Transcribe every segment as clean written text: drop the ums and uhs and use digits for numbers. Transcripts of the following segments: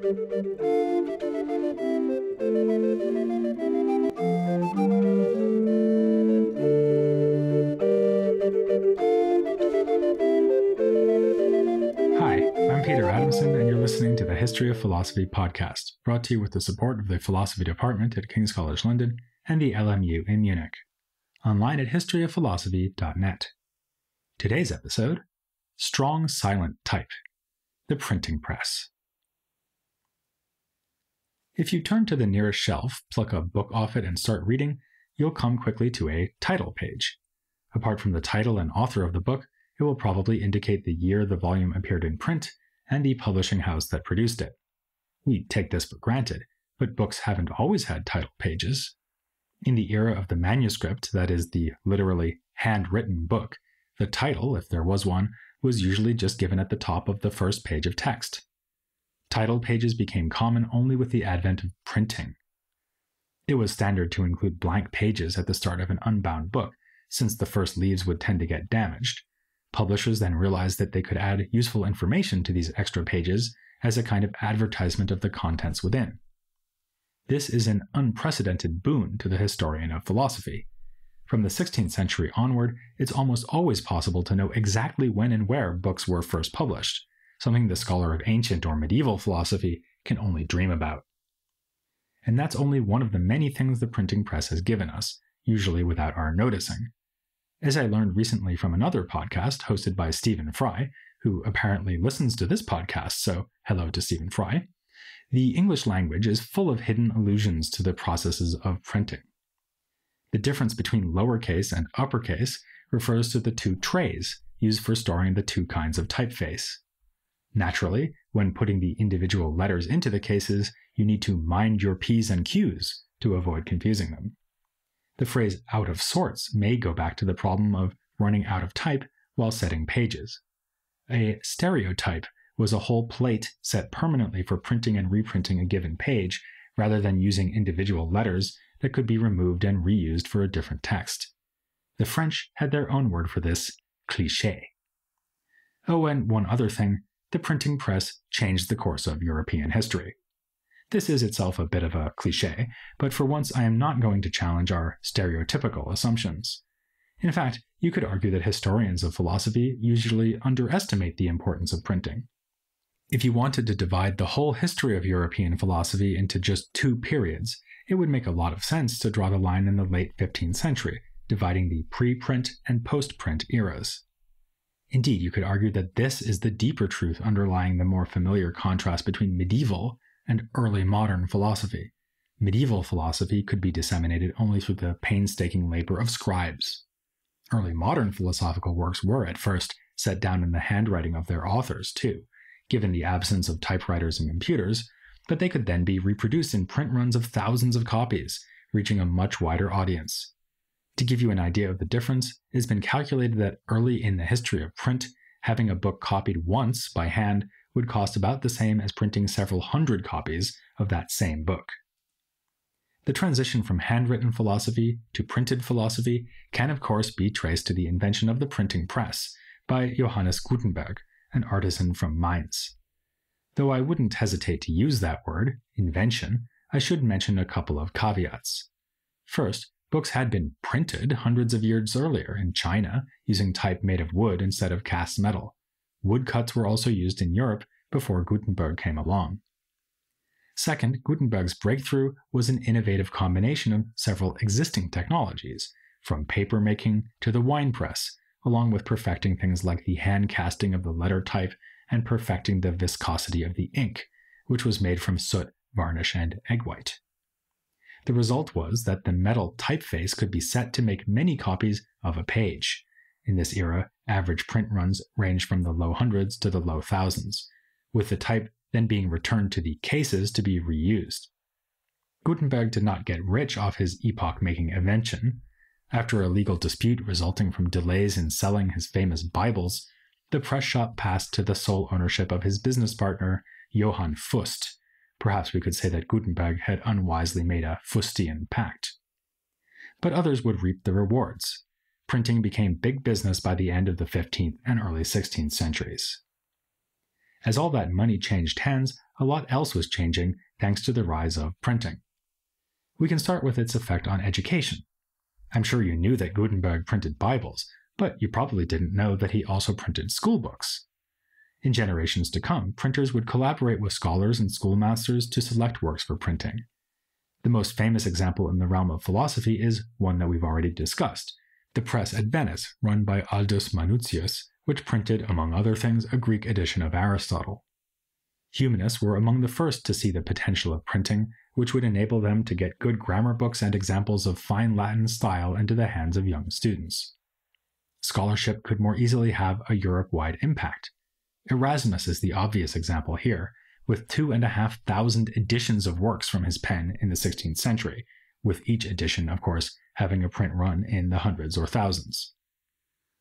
I'm Peter Adamson, and you're listening to the History of Philosophy podcast, brought to you with the support of the Philosophy Department at King's College London and the LMU in Munich. Online at historyofphilosophy.net. Today's episode, Strong Silent Type, the Printing Press. If you turn to the nearest shelf, pluck a book off it, and start reading, you'll come quickly to a title page. Apart from the title and author of the book, it will probably indicate the year the volume appeared in print and the publishing house that produced it. We take this for granted, but books haven't always had title pages. In the era of the manuscript, that is, the literally handwritten book, the title, if there was one, was usually just given at the top of the first page of text. Title pages became common only with the advent of printing. It was standard to include blank pages at the start of an unbound book, since the first leaves would tend to get damaged. Publishers then realized that they could add useful information to these extra pages as a kind of advertisement of the contents within. This is an unprecedented boon to the historian of philosophy. From the 16th century onward, it's almost always possible to know exactly when and where books were first published, something the scholar of ancient or medieval philosophy can only dream about. And that's only one of the many things the printing press has given us, usually without our noticing. As I learned recently from another podcast hosted by Stephen Fry, who apparently listens to this podcast, so hello to Stephen Fry, the English language is full of hidden allusions to the processes of printing. The difference between lowercase and uppercase refers to the two trays used for storing the two kinds of typeface. Naturally, when putting the individual letters into the cases, you need to mind your P's and Q's to avoid confusing them. The phrase out of sorts may go back to the problem of running out of type while setting pages. A stereotype was a whole plate set permanently for printing and reprinting a given page, rather than using individual letters that could be removed and reused for a different text. The French had their own word for this, cliché. Oh, and one other thing, the printing press changed the course of European history. This is itself a bit of a cliché, but for once I am not going to challenge our stereotypical assumptions. In fact, you could argue that historians of philosophy usually underestimate the importance of printing. If you wanted to divide the whole history of European philosophy into just two periods, it would make a lot of sense to draw the line in the late 15th century, dividing the pre-print and post-print eras. Indeed, you could argue that this is the deeper truth underlying the more familiar contrast between medieval and early modern philosophy. Medieval philosophy could be disseminated only through the painstaking labor of scribes. Early modern philosophical works were, at first, set down in the handwriting of their authors, too, given the absence of typewriters and computers, but they could then be reproduced in print runs of thousands of copies, reaching a much wider audience. To give you an idea of the difference, it has been calculated that early in the history of print, having a book copied once by hand would cost about the same as printing several hundred copies of that same book. The transition from handwritten philosophy to printed philosophy can of course be traced to the invention of the printing press by Johannes Gutenberg, an artisan from Mainz. Though I wouldn't hesitate to use that word, invention, I should mention a couple of caveats. First, books had been printed hundreds of years earlier in China using type made of wood instead of cast metal. Woodcuts were also used in Europe before Gutenberg came along. Second, Gutenberg's breakthrough was an innovative combination of several existing technologies, from paper making to the wine press, along with perfecting things like the hand casting of the letter type and perfecting the viscosity of the ink, which was made from soot, varnish, and egg white. The result was that the metal typeface could be set to make many copies of a page. In this era, average print runs ranged from the low hundreds to the low thousands, with the type then being returned to the cases to be reused. Gutenberg did not get rich off his epoch-making invention. After a legal dispute resulting from delays in selling his famous Bibles, the press shop passed to the sole ownership of his business partner, Johann Fust. Perhaps we could say that Gutenberg had unwisely made a Fustian pact. But others would reap the rewards. Printing became big business by the end of the 15th and early 16th centuries. As all that money changed hands, a lot else was changing thanks to the rise of printing. We can start with its effect on education. I'm sure you knew that Gutenberg printed Bibles, but you probably didn't know that he also printed school books. In generations to come, printers would collaborate with scholars and schoolmasters to select works for printing. The most famous example in the realm of philosophy is one that we've already discussed, the press at Venice, run by Aldus Manutius, which printed, among other things, a Greek edition of Aristotle. Humanists were among the first to see the potential of printing, which would enable them to get good grammar books and examples of fine Latin style into the hands of young students. Scholarship could more easily have a Europe-wide impact. Erasmus is the obvious example here, with 2,500 editions of works from his pen in the 16th century, with each edition, of course, having a print run in the hundreds or thousands.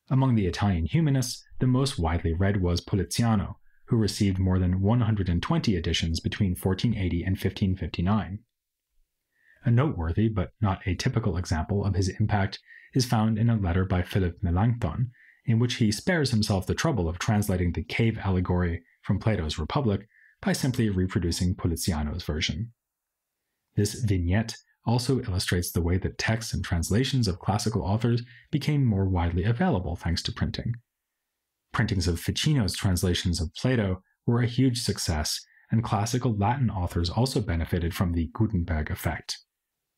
Among the Italian humanists, the most widely read was Poliziano, who received more than 120 editions between 1480 and 1559. A noteworthy but not atypical example of his impact is found in a letter by Philip Melanchthon, in which he spares himself the trouble of translating the cave allegory from Plato's Republic by simply reproducing Poliziano's version. This vignette also illustrates the way that texts and translations of classical authors became more widely available thanks to printing. Printings of Ficino's translations of Plato were a huge success, and classical Latin authors also benefited from the Gutenberg effect.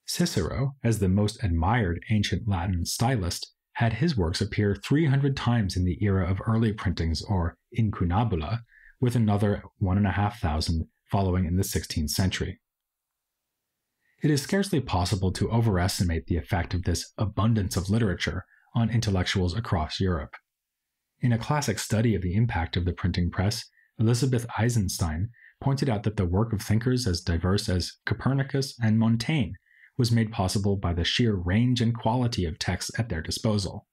Cicero, as the most admired ancient Latin stylist, had his works appear 300 times in the era of early printings, or incunabula, with another 1,500 following in the 16th century. It is scarcely possible to overestimate the effect of this abundance of literature on intellectuals across Europe. In a classic study of the impact of the printing press, Elisabeth Eisenstein pointed out that the work of thinkers as diverse as Copernicus and Montaigne was made possible by the sheer range and quality of texts at their disposal.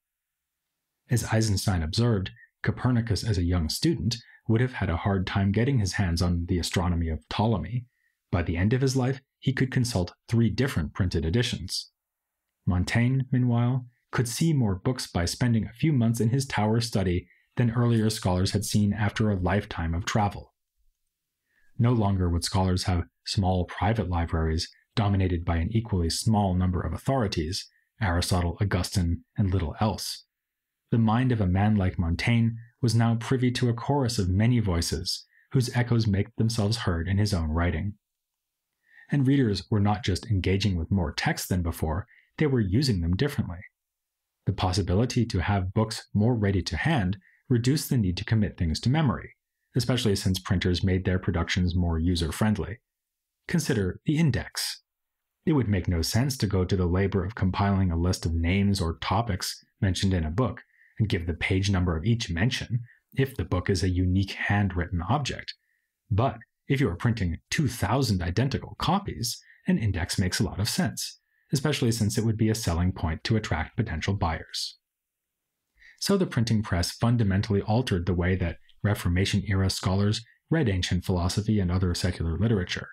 As Eisenstein observed, Copernicus as a young student would have had a hard time getting his hands on the astronomy of Ptolemy. By the end of his life, he could consult 3 different printed editions. Montaigne, meanwhile, could see more books by spending a few months in his tower study than earlier scholars had seen after a lifetime of travel. No longer would scholars have small private libraries dominated by an equally small number of authorities, Aristotle, Augustine, and little else. The mind of a man like Montaigne was now privy to a chorus of many voices, whose echoes make themselves heard in his own writing. And readers were not just engaging with more text than before, they were using them differently. The possibility to have books more ready to hand reduced the need to commit things to memory, especially since printers made their productions more user-friendly. Consider the index. It would make no sense to go to the labor of compiling a list of names or topics mentioned in a book and give the page number of each mention if the book is a unique handwritten object. But if you are printing 2,000 identical copies, an index makes a lot of sense, especially since it would be a selling point to attract potential buyers. So the printing press fundamentally altered the way that Reformation-era scholars read ancient philosophy and other secular literature.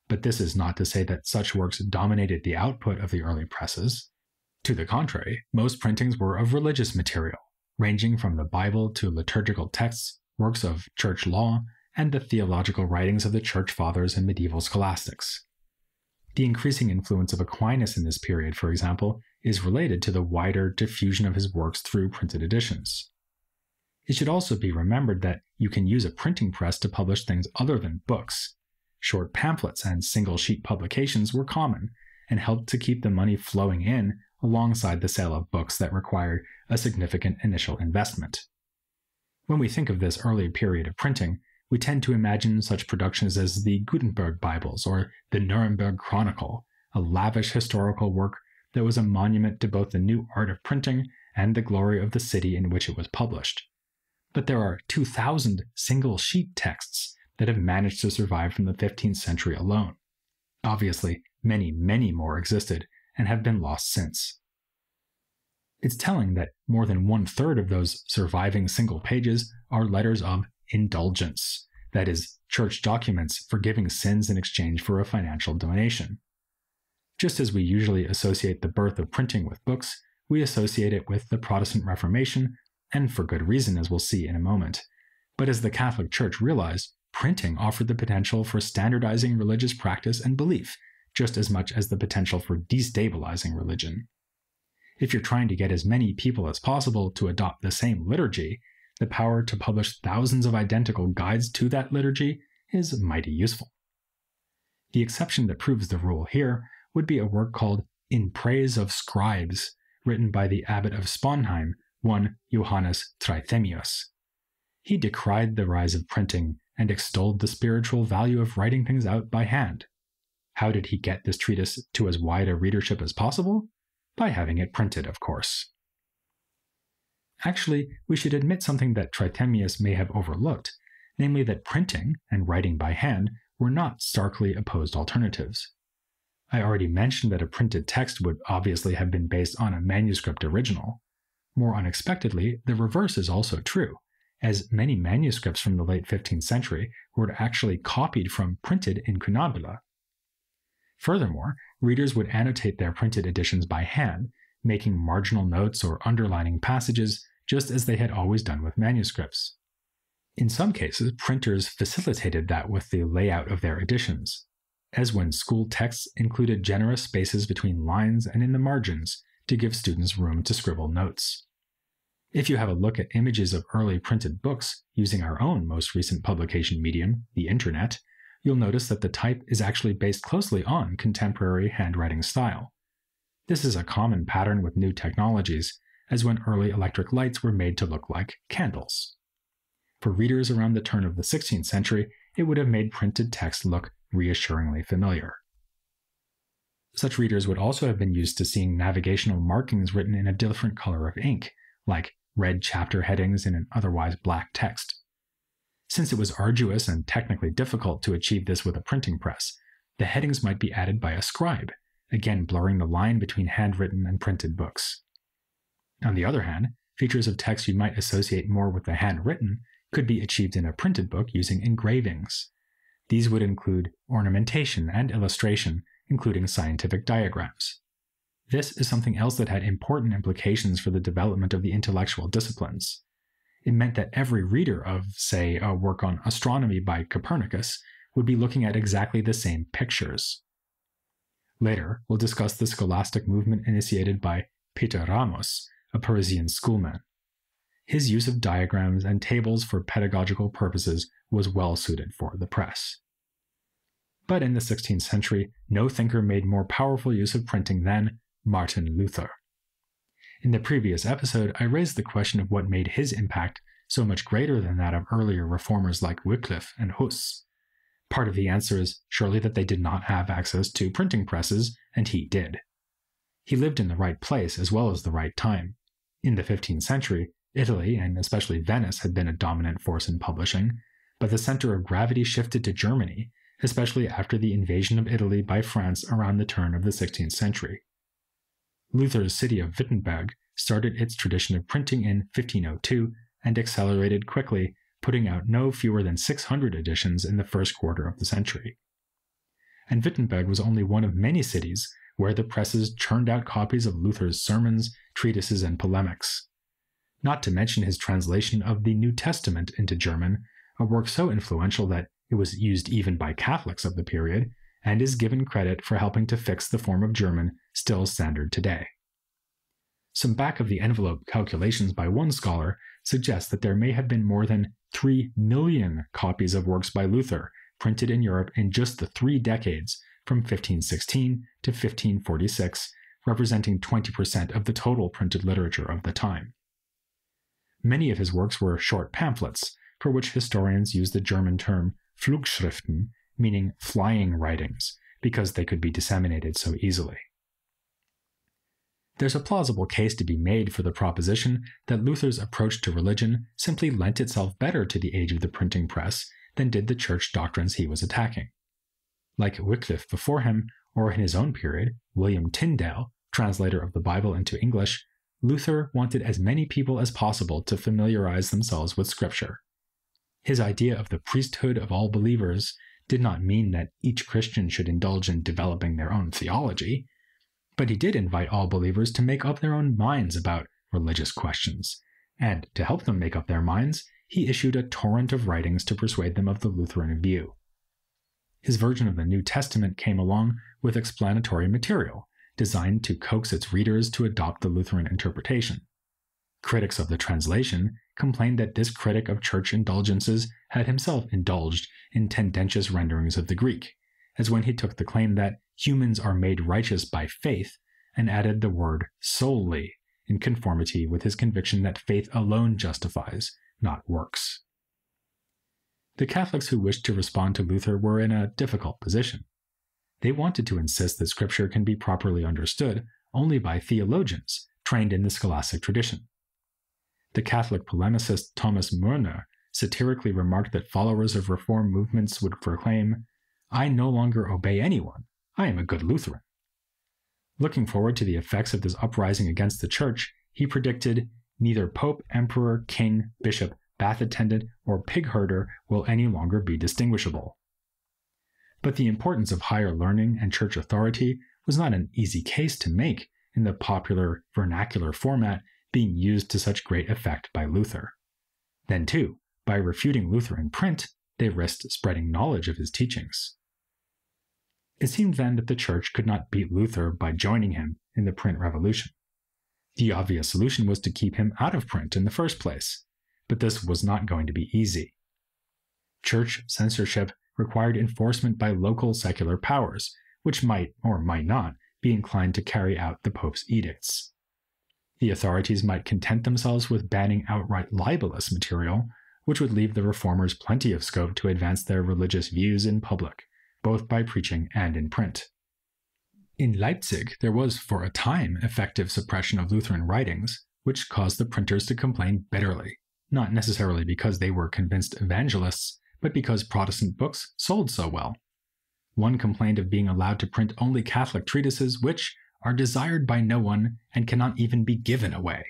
But this is not to say that such works dominated the output of the early presses. To the contrary, most printings were of religious material, ranging from the Bible to liturgical texts, works of church law, and the theological writings of the church fathers and medieval scholastics. The increasing influence of Aquinas in this period, for example, is related to the wider diffusion of his works through printed editions. It should also be remembered that you can use a printing press to publish things other than books. Short pamphlets and single-sheet publications were common and helped to keep the money flowing in alongside the sale of books that required a significant initial investment. When we think of this early period of printing, we tend to imagine such productions as the Gutenberg Bibles or the Nuremberg Chronicle, a lavish historical work that was a monument to both the new art of printing and the glory of the city in which it was published. But there are 2,000 single-sheet texts that have managed to survive from the 15th century alone. Obviously, many, many more existed and have been lost since. It's telling that more than 1/3 of those surviving single pages are letters of indulgence, that is, church documents forgiving sins in exchange for a financial donation. Just as we usually associate the birth of printing with books, we associate it with the Protestant Reformation, and for good reason, as we'll see in a moment. But as the Catholic Church realized, printing offered the potential for standardizing religious practice and belief, just as much as the potential for destabilizing religion. If you're trying to get as many people as possible to adopt the same liturgy, the power to publish thousands of identical guides to that liturgy is mighty useful. The exception that proves the rule here would be a work called In Praise of Scribes, written by the abbot of Sponheim, one Johannes Trithemius. He decried the rise of printing and extolled the spiritual value of writing things out by hand. How did he get this treatise to as wide a readership as possible? By having it printed, of course. Actually, we should admit something that Trithemius may have overlooked, namely that printing and writing by hand were not starkly opposed alternatives. I already mentioned that a printed text would obviously have been based on a manuscript original. More unexpectedly, the reverse is also true, as many manuscripts from the late 15th century were actually copied from printed incunabula. Furthermore, readers would annotate their printed editions by hand, making marginal notes or underlining passages just as they had always done with manuscripts. In some cases, printers facilitated that with the layout of their editions, as when school texts included generous spaces between lines and in the margins to give students room to scribble notes. If you have a look at images of early printed books using our own most recent publication medium, the internet, you'll notice that the type is actually based closely on contemporary handwriting style. This is a common pattern with new technologies, as when early electric lights were made to look like candles. For readers around the turn of the 16th century, it would have made printed text look reassuringly familiar. Such readers would also have been used to seeing navigational markings written in a different color of ink, like red chapter headings in an otherwise black text. Since it was arduous and technically difficult to achieve this with a printing press, the headings might be added by a scribe, again blurring the line between handwritten and printed books. On the other hand, features of text you might associate more with the handwritten could be achieved in a printed book using engravings. These would include ornamentation and illustration, including scientific diagrams. This is something else that had important implications for the development of the intellectual disciplines. It meant that every reader of, say, a work on astronomy by Copernicus would be looking at exactly the same pictures. Later, we'll discuss the scholastic movement initiated by Peter Ramos, a Parisian schoolman. His use of diagrams and tables for pedagogical purposes was well suited for the press. But in the 16th century, no thinker made more powerful use of printing than Martin Luther. In the previous episode, I raised the question of what made his impact so much greater than that of earlier reformers like Wycliffe and Huss. Part of the answer is surely that they did not have access to printing presses, and he did. He lived in the right place as well as the right time. In the 15th century, Italy, and especially Venice, had been a dominant force in publishing, but the center of gravity shifted to Germany, especially after the invasion of Italy by France around the turn of the 16th century. Luther's city of Wittenberg started its tradition of printing in 1502 and accelerated quickly, putting out no fewer than 600 editions in the first quarter of the century. And Wittenberg was only one of many cities where the presses churned out copies of Luther's sermons, treatises, and polemics. Not to mention his translation of the New Testament into German, a work so influential that it was used even by Catholics of the period, and is given credit for helping to fix the form of German still standard today. Some back-of-the-envelope calculations by one scholar suggest that there may have been more than 3 million copies of works by Luther printed in Europe in just the 3 decades from 1516 to 1546, representing 20% of the total printed literature of the time. Many of his works were short pamphlets, for which historians use the German term Flugschriften, meaning flying writings, because they could be disseminated so easily. There's a plausible case to be made for the proposition that Luther's approach to religion simply lent itself better to the age of the printing press than did the church doctrines he was attacking. Like Wycliffe before him, or in his own period, William Tyndale, translator of the Bible into English, Luther wanted as many people as possible to familiarize themselves with Scripture. His idea of the priesthood of all believers did not mean that each Christian should indulge in developing their own theology, but he did invite all believers to make up their own minds about religious questions, and to help them make up their minds, he issued a torrent of writings to persuade them of the Lutheran view. His version of the New Testament came along with explanatory material, designed to coax its readers to adopt the Lutheran interpretation. Critics of the translation complained that this critic of church indulgences had himself indulged in tendentious renderings of the Greek, as when he took the claim that humans are made righteous by faith and added the word solely in conformity with his conviction that faith alone justifies, not works. The Catholics who wished to respond to Luther were in a difficult position. They wanted to insist that Scripture can be properly understood only by theologians trained in the scholastic tradition. The Catholic polemicist Thomas Murner satirically remarked that followers of Reform movements would proclaim, "I no longer obey anyone. I am a good Lutheran." Looking forward to the effects of this uprising against the Church, he predicted, "Neither Pope, Emperor, King, Bishop, bath attendant, or pig herder will any longer be distinguishable." But the importance of higher learning and church authority was not an easy case to make in the popular vernacular format being used to such great effect by Luther. Then, too, by refuting Luther in print, they risked spreading knowledge of his teachings. It seemed then that the Church could not beat Luther by joining him in the print revolution. The obvious solution was to keep him out of print in the first place, but this was not going to be easy. Church censorship required enforcement by local secular powers, which might or might not be inclined to carry out the Pope's edicts. The authorities might content themselves with banning outright libelous material, which would leave the reformers plenty of scope to advance their religious views in public, both by preaching and in print. In Leipzig, there was for a time effective suppression of Lutheran writings, which caused the printers to complain bitterly, not necessarily because they were convinced evangelists, but because Protestant books sold so well. One complained of being allowed to print only Catholic treatises which are desired by no one and cannot even be given away.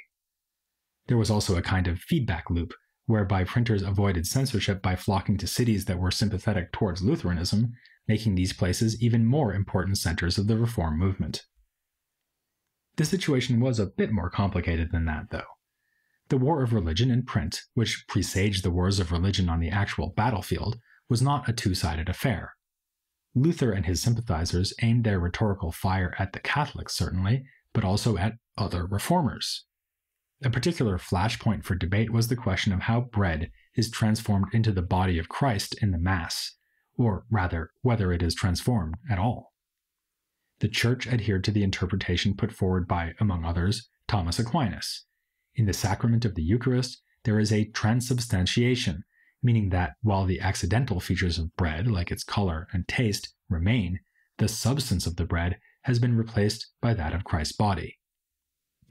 There was also a kind of feedback loop, whereby printers avoided censorship by flocking to cities that were sympathetic towards Lutheranism, making these places even more important centers of the Reform movement. The situation was a bit more complicated than that, though. The war of religion in print, which presaged the wars of religion on the actual battlefield, was not a two-sided affair. Luther and his sympathizers aimed their rhetorical fire at the Catholics, certainly, but also at other reformers. A particular flashpoint for debate was the question of how bread is transformed into the body of Christ in the Mass, or rather, whether it is transformed at all. The Church adhered to the interpretation put forward by, among others, Thomas Aquinas. In the sacrament of the Eucharist, there is a transubstantiation, meaning that while the accidental features of bread, like its color and taste, remain, the substance of the bread has been replaced by that of Christ's body.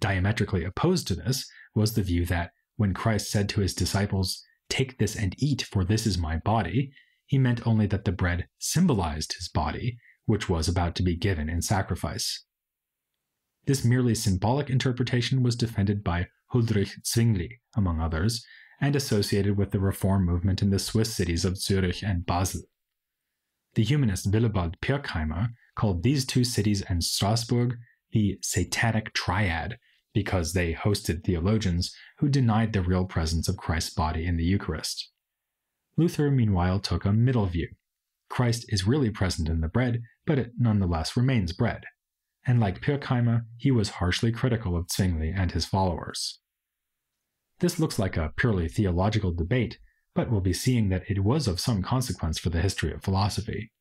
Diametrically opposed to this was the view that when Christ said to his disciples, "Take this and eat, for this is my body," he meant only that the bread symbolized his body, which was about to be given in sacrifice. This merely symbolic interpretation was defended by Huldrych Zwingli, among others, and associated with the Reform movement in the Swiss cities of Zurich and Basel. The humanist Willibald Pirkheimer called these two cities and Strasbourg the Satanic Triad, because they hosted theologians who denied the real presence of Christ's body in the Eucharist. Luther, meanwhile, took a middle view. Christ is really present in the bread, but it nonetheless remains bread. And like Pirkheimer, he was harshly critical of Zwingli and his followers. This looks like a purely theological debate, but we'll be seeing that it was of some consequence for the history of philosophy.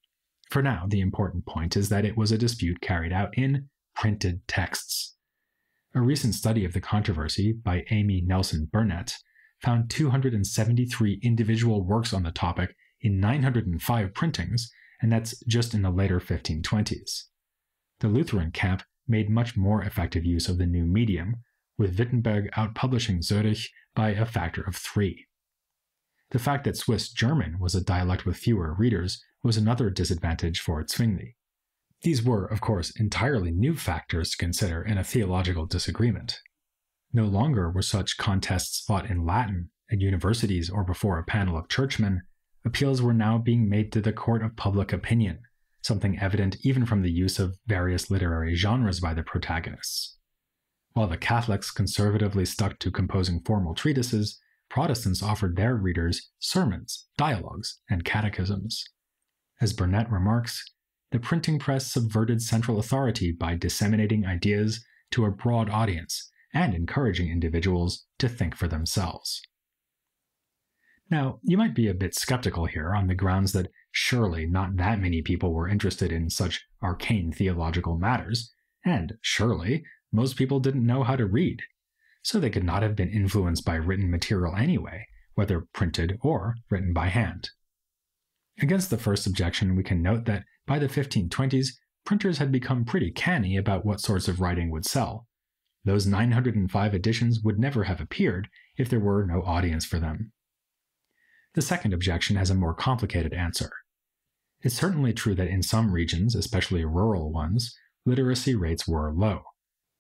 For now, the important point is that it was a dispute carried out in printed texts. A recent study of the controversy by Amy Nelson Burnett found 273 individual works on the topic in 905 printings, and that's just in the later 1520s. The Lutheran camp made much more effective use of the new medium, with Wittenberg outpublishing Zurich by a factor of 3. The fact that Swiss German was a dialect with fewer readers was another disadvantage for Zwingli. These were, of course, entirely new factors to consider in a theological disagreement. No longer were such contests fought in Latin at universities or before a panel of churchmen. Appeals were now being made to the court of public opinion, something evident even from the use of various literary genres by the protagonists. While the Catholics conservatively stuck to composing formal treatises, Protestants offered their readers sermons, dialogues, and catechisms. As Burnet remarks, the printing press subverted central authority by disseminating ideas to a broad audience and encouraging individuals to think for themselves. Now, you might be a bit skeptical here on the grounds that surely not that many people were interested in such arcane theological matters, and surely most people didn't know how to read, so they could not have been influenced by written material anyway, whether printed or written by hand. Against the first objection, we can note that by the 1520s, printers had become pretty canny about what sorts of writing would sell. Those 905 editions would never have appeared if there were no audience for them. The second objection has a more complicated answer. It's certainly true that in some regions, especially rural ones, literacy rates were low.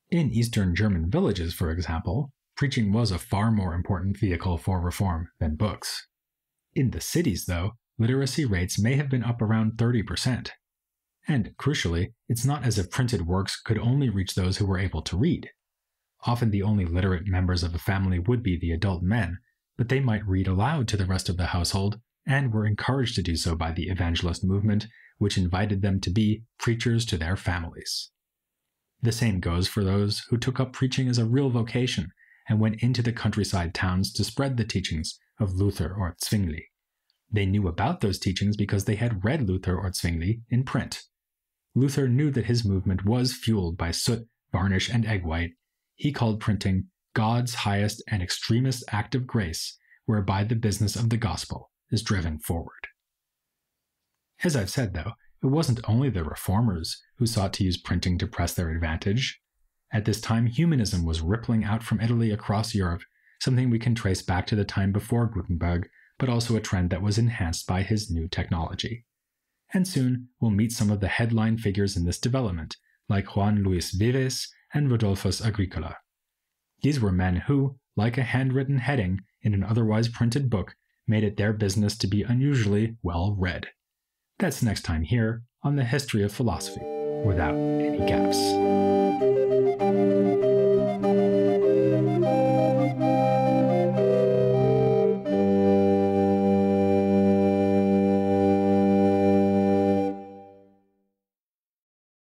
In Eastern German villages, for example, preaching was a far more important vehicle for reform than books. In the cities, though, literacy rates may have been up around 30%. And, crucially, it's not as if printed works could only reach those who were able to read. Often the only literate members of a family would be the adult men, but they might read aloud to the rest of the household, and were encouraged to do so by the evangelist movement, which invited them to be preachers to their families. The same goes for those who took up preaching as a real vocation and went into the countryside towns to spread the teachings of Luther or Zwingli. They knew about those teachings because they had read Luther or Zwingli in print. Luther knew that his movement was fueled by soot, varnish, and egg white. He called printing God's highest and extremest act of grace, whereby the business of the gospel is driven forward. As I've said, though, it wasn't only the reformers who sought to use printing to press their advantage. At this time, humanism was rippling out from Italy across Europe, something we can trace back to the time before Gutenberg, but also a trend that was enhanced by his new technology. And soon we'll meet some of the headline figures in this development, like Juan Luis Vives and Rodolphus Agricola. These were men who, like a handwritten heading in an otherwise printed book, made it their business to be unusually well read. That's next time here on the History of Philosophy, without any gaps.